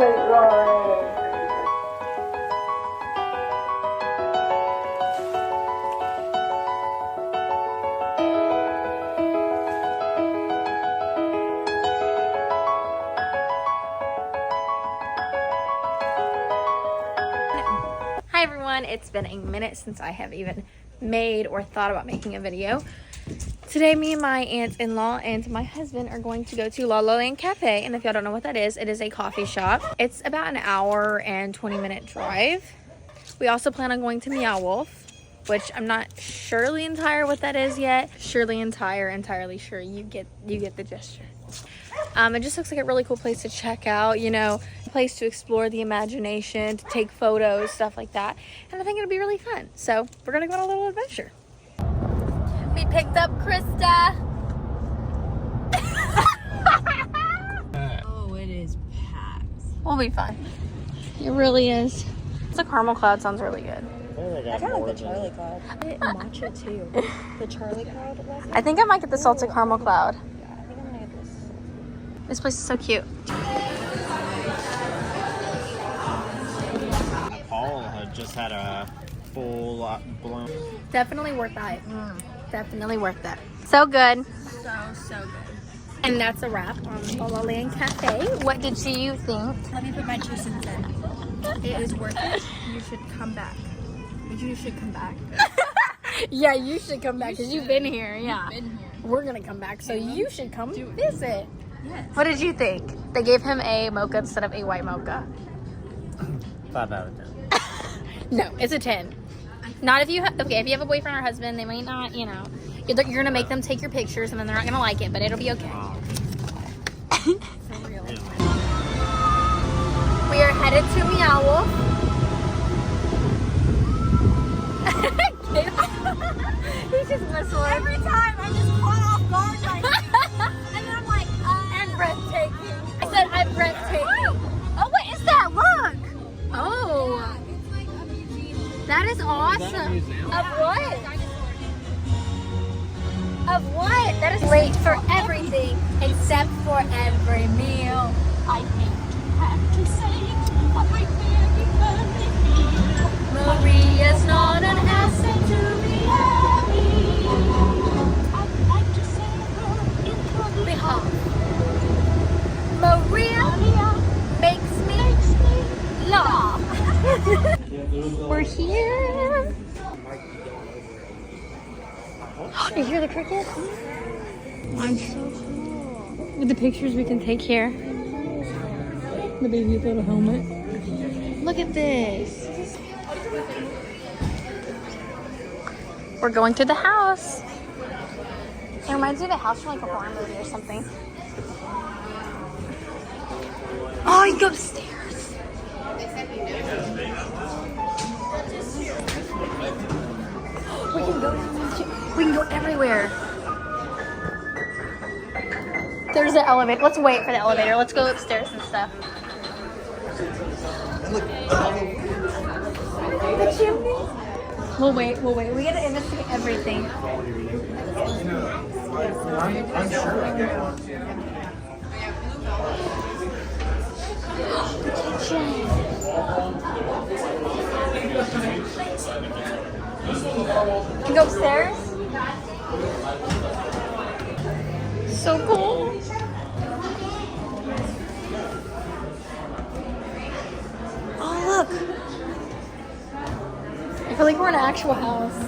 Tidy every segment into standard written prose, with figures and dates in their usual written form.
sweet Rory. Hi everyone, it's been a minute since I have even made or thought about making a video. Today me and my aunt-in-law and my husband are going to go to Land Café, and if y'all don't know what that is, it is a coffee shop. It's about an hour and 20-minute drive. We also plan on going to Meow, which I'm not surely entire what that is yet. Entirely sure, you get the gesture. It just looks like a really cool place to check out, you know, a place to explore the imagination, to take photos, stuff like that. And I think it'll be really fun. So we're gonna go on a little adventure. We picked up Krista. Oh, it is packed. We'll be fine. It really is. The caramel cloud sounds really good. I kind of like the Charlie cloud. Matcha too. The Charlie cloud. I think I might get the salted caramel cloud. Yeah, I think I'm gonna get this. This place is so cute. Paul had just had a full blown. Definitely worth that. Definitely worth that. So good. So good. And that's a wrap on Land Café. What did you think? Let me put my 2 cents in. It is worth it. You should come back. You should come back. Yeah, you should come back because you've been here. Yeah. Been here. We're going to come back, so you should come visit. Yes. What did you think? They gave him a mocha instead of a white mocha. 5 out of 10. No, it's a 10. Not if you have, okay, if you have a boyfriend or husband, they might not, you know. You're going to make them take your pictures and then they're not going to like it, but it'll be okay. For real. We are headed to Meow. He's just whistling. Every time I'm just caught off guard right now. And then I'm like, And breathtaking. I said I'm breathtaking. Oh, what is that? Look. Oh. It's like a museum. That is awesome. Of what? Of what? That is late for everything except for every meal. I hate to have to say, but I really feel. Maria's not an asset to reality. I'd like to say her in the Behalf. Maria makes me laugh. We're here. Do you hear the crickets? I'm so cool. With the pictures we can take here. The baby's little helmet. Look at this. We're going to the house. It reminds me of the house from like a horror movie or something. Oh, you go upstairs. We can go down there. We can go everywhere. There's the elevator. Let's wait for the elevator. Let's go upstairs and stuff. The chimney. We'll wait. We gotta investigate everything. I'm sure. Can you go upstairs? So cool. Oh, look. I feel like we're in an actual house.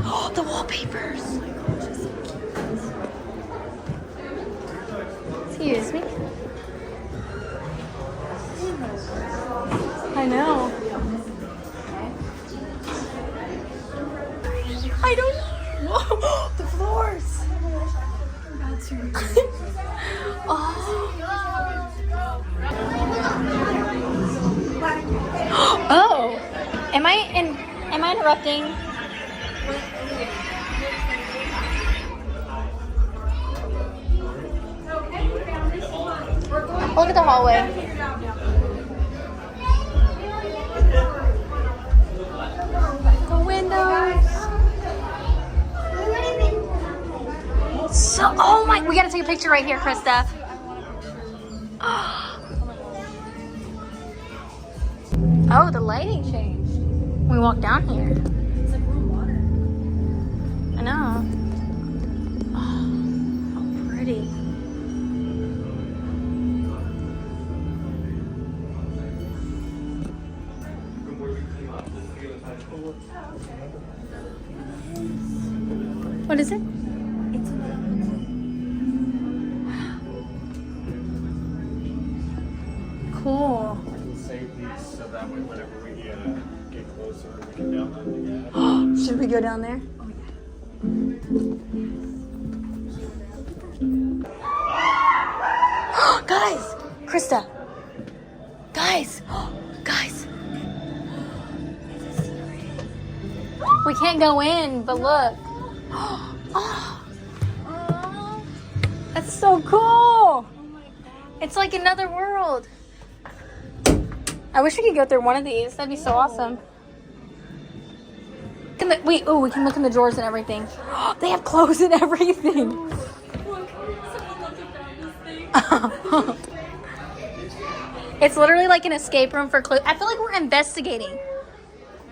Oh, the wallpapers. Excuse me. I know. I don't know. Whoa, the floors. Oh. Oh. Am I interrupting? Look at the hallway. The windows. So, oh my, we gotta take a picture right here, Krista. Oh, the lighting changed. We walked down here. It's like warm water. I know. Oh, how pretty. What is it? It's a Cool. I can save these so that way whenever we get closer, we can download the app. Should we go down there? Guys! Krista! Guys! Guys! We can't go in, but look. Oh, that's so cool! It's like another world. I wish we could go through one of these. That'd be so awesome. Wait, oh, we can look in the drawers and everything. They have clothes and everything. It's literally like an escape room for clothes. I feel like we're investigating.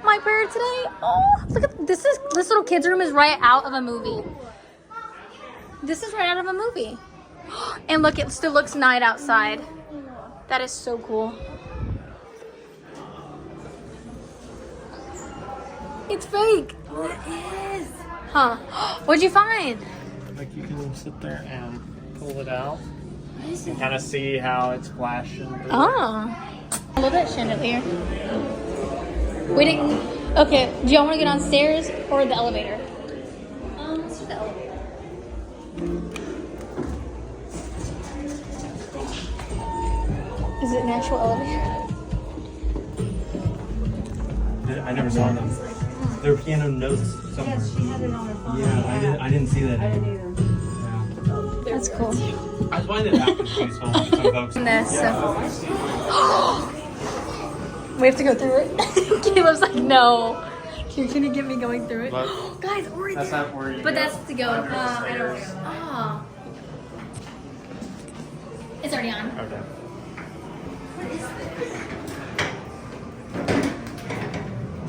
My prayer today. Oh, look at this! This little kid's room is right out of a movie. This is right out of a movie. And look, it still looks night outside. That is so cool. It's fake. It is. Huh? What'd you find? Like you can sit there and pull it out and kind of see how it's flashing. Oh. I love that chandelier. We didn't. Okay, do y'all want to get on stairs or the elevator? Let's do the elevator. Is it an actual elevator? I never saw them. There were piano notes somewhere. Yes, she had it on her phone. Yeah, I didn't see that. I didn't either. Yeah. That's cool. I find it happens useful for some folks. This. We have to go through it. Caleb's like, no. You're gonna get me going through it. But Guys, Rory. that's not where you But go. that's to go. I don't. Oh. It's already on. Okay.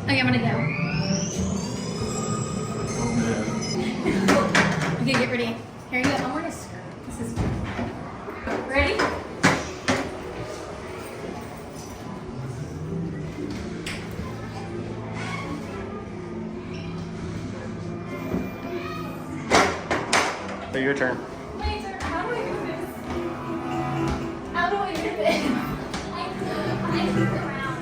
Okay, I'm gonna go. Okay, get ready. Here you go. I'm wearing a skirt. This is ready? So your turn. Wait, sir, how do I do this? How do I do this? I move around.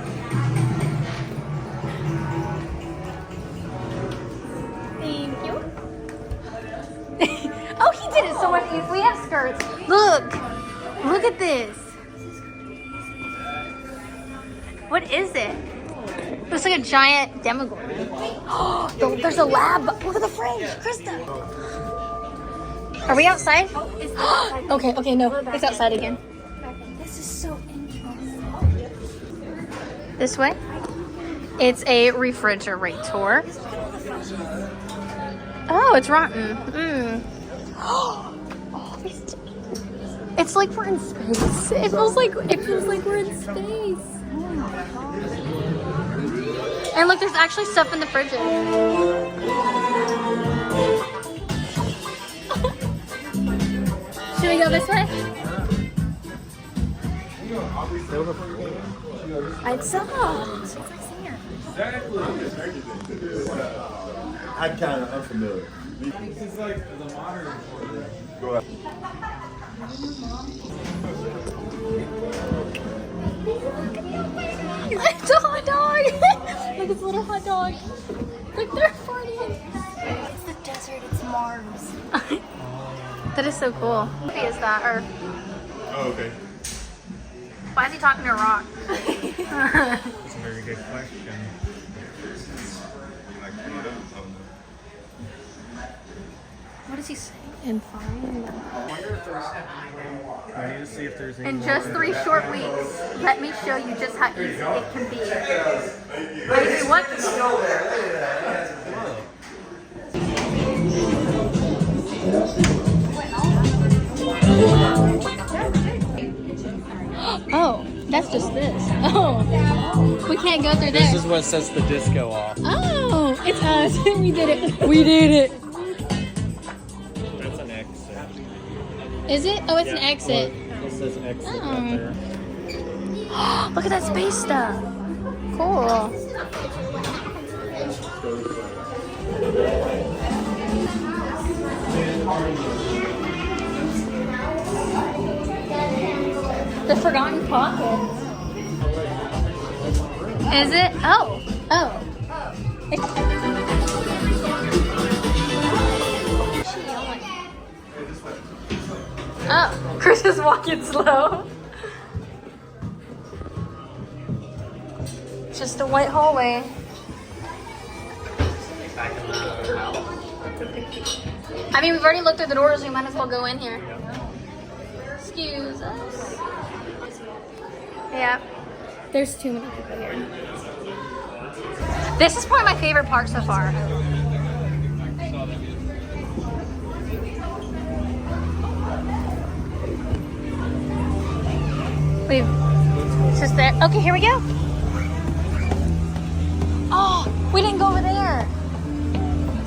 Thank you. Oh, he did it so much easier. We have skirts. Look. Look at this. What is it? Looks like a giant demogorgon. Oh, there's a lab. Look at the fridge. Krista. Are we outside? Okay, no. It's outside again. This is so interesting. This way. It's a refrigerator. Oh, it's rotten. Oh, it's like we're in space. It feels like we're in space. And look, there's actually stuff in the fridge. Should we go this way? I'd saw. She's like singing. I'm kind of unfamiliar. This is like the modern Go ahead. It's a hot dog. Look, it's a little hot dog. Look, they're partying. It's the desert. It's Mars. That is so cool. What movie is that? Or Oh, okay. why is he talking to a rock? That's a very good question. What is he saying? In fine. I need to see if there's any In more just in 3 that. short weeks, let me show you just how easy it can be. Wait, what? Oh, That's just this. Oh, we can't go through This there. is what sets the disco off. Oh, it's us. We did it. We did it. That's an exit. Is it? Oh, it's an exit. Look, this says exit Oh. right there. Look at that space stuff. Cool. The Forgotten Pocket. Is it? Oh. Oh. Oh, Chris is walking slow. Just a white hallway. I mean, we've already looked at the doors, so we might as well go in here. Excuse us. Yeah. There's too many people here. This is probably my favorite park so far. It's just there. Okay, here we go. Oh, we didn't go over there.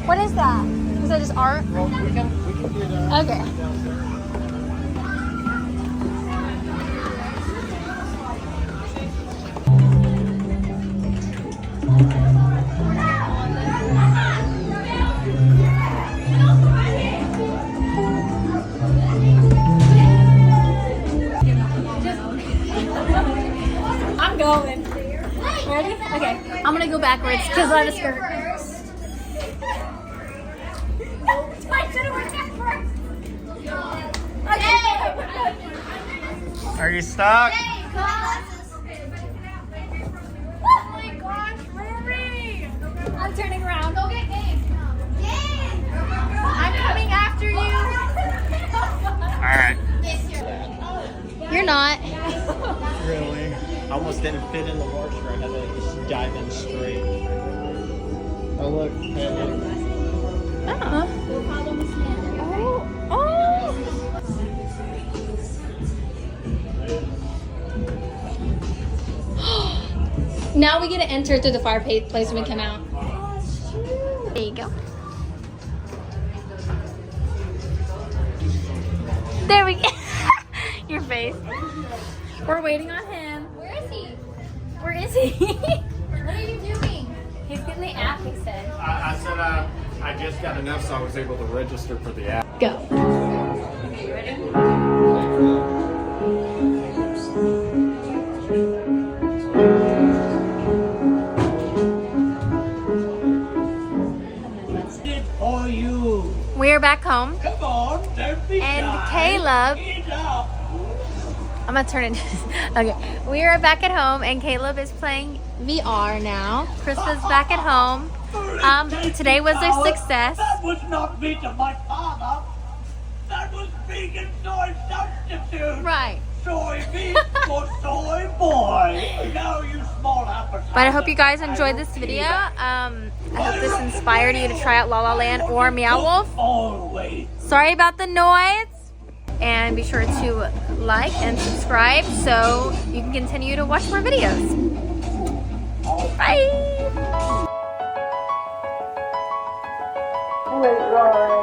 What is that? Is that just art? Well, we can do that. Okay. I'm going. Ready? Okay. I'm gonna go backwards because I have a skirt. Are you stuck? Oh my gosh, Rory! I'm turning around. Go get Gabe. I'm coming after you. Alright. You're not. Really? I almost didn't fit in the washer. I had to just dive in straight. Oh, look. Hey, look. Now we get to enter through the fireplace when we come out. There you go. There we go. Your face. We're waiting on him. Where is he? Where is he? What are you doing? He's getting the app, he said. I said I just got enough so I was able to register for the app. Go. For you. We're back home. Come on, don't be And Caleb. I'm gonna turn it. Okay. We are back at home and Caleb is playing VR now. Krista's back at home. Today was a success. That was not me to my father. That was vegan soy substitute. Right. Soybean for soy boy. No, you small appetite. But I hope you guys enjoyed this video. I hope this inspired you to try out La La Land or Meow Wolf. Always. Sorry about the noise. And be sure to like and subscribe so you can continue to watch more videos. Bye. Wait, Rory.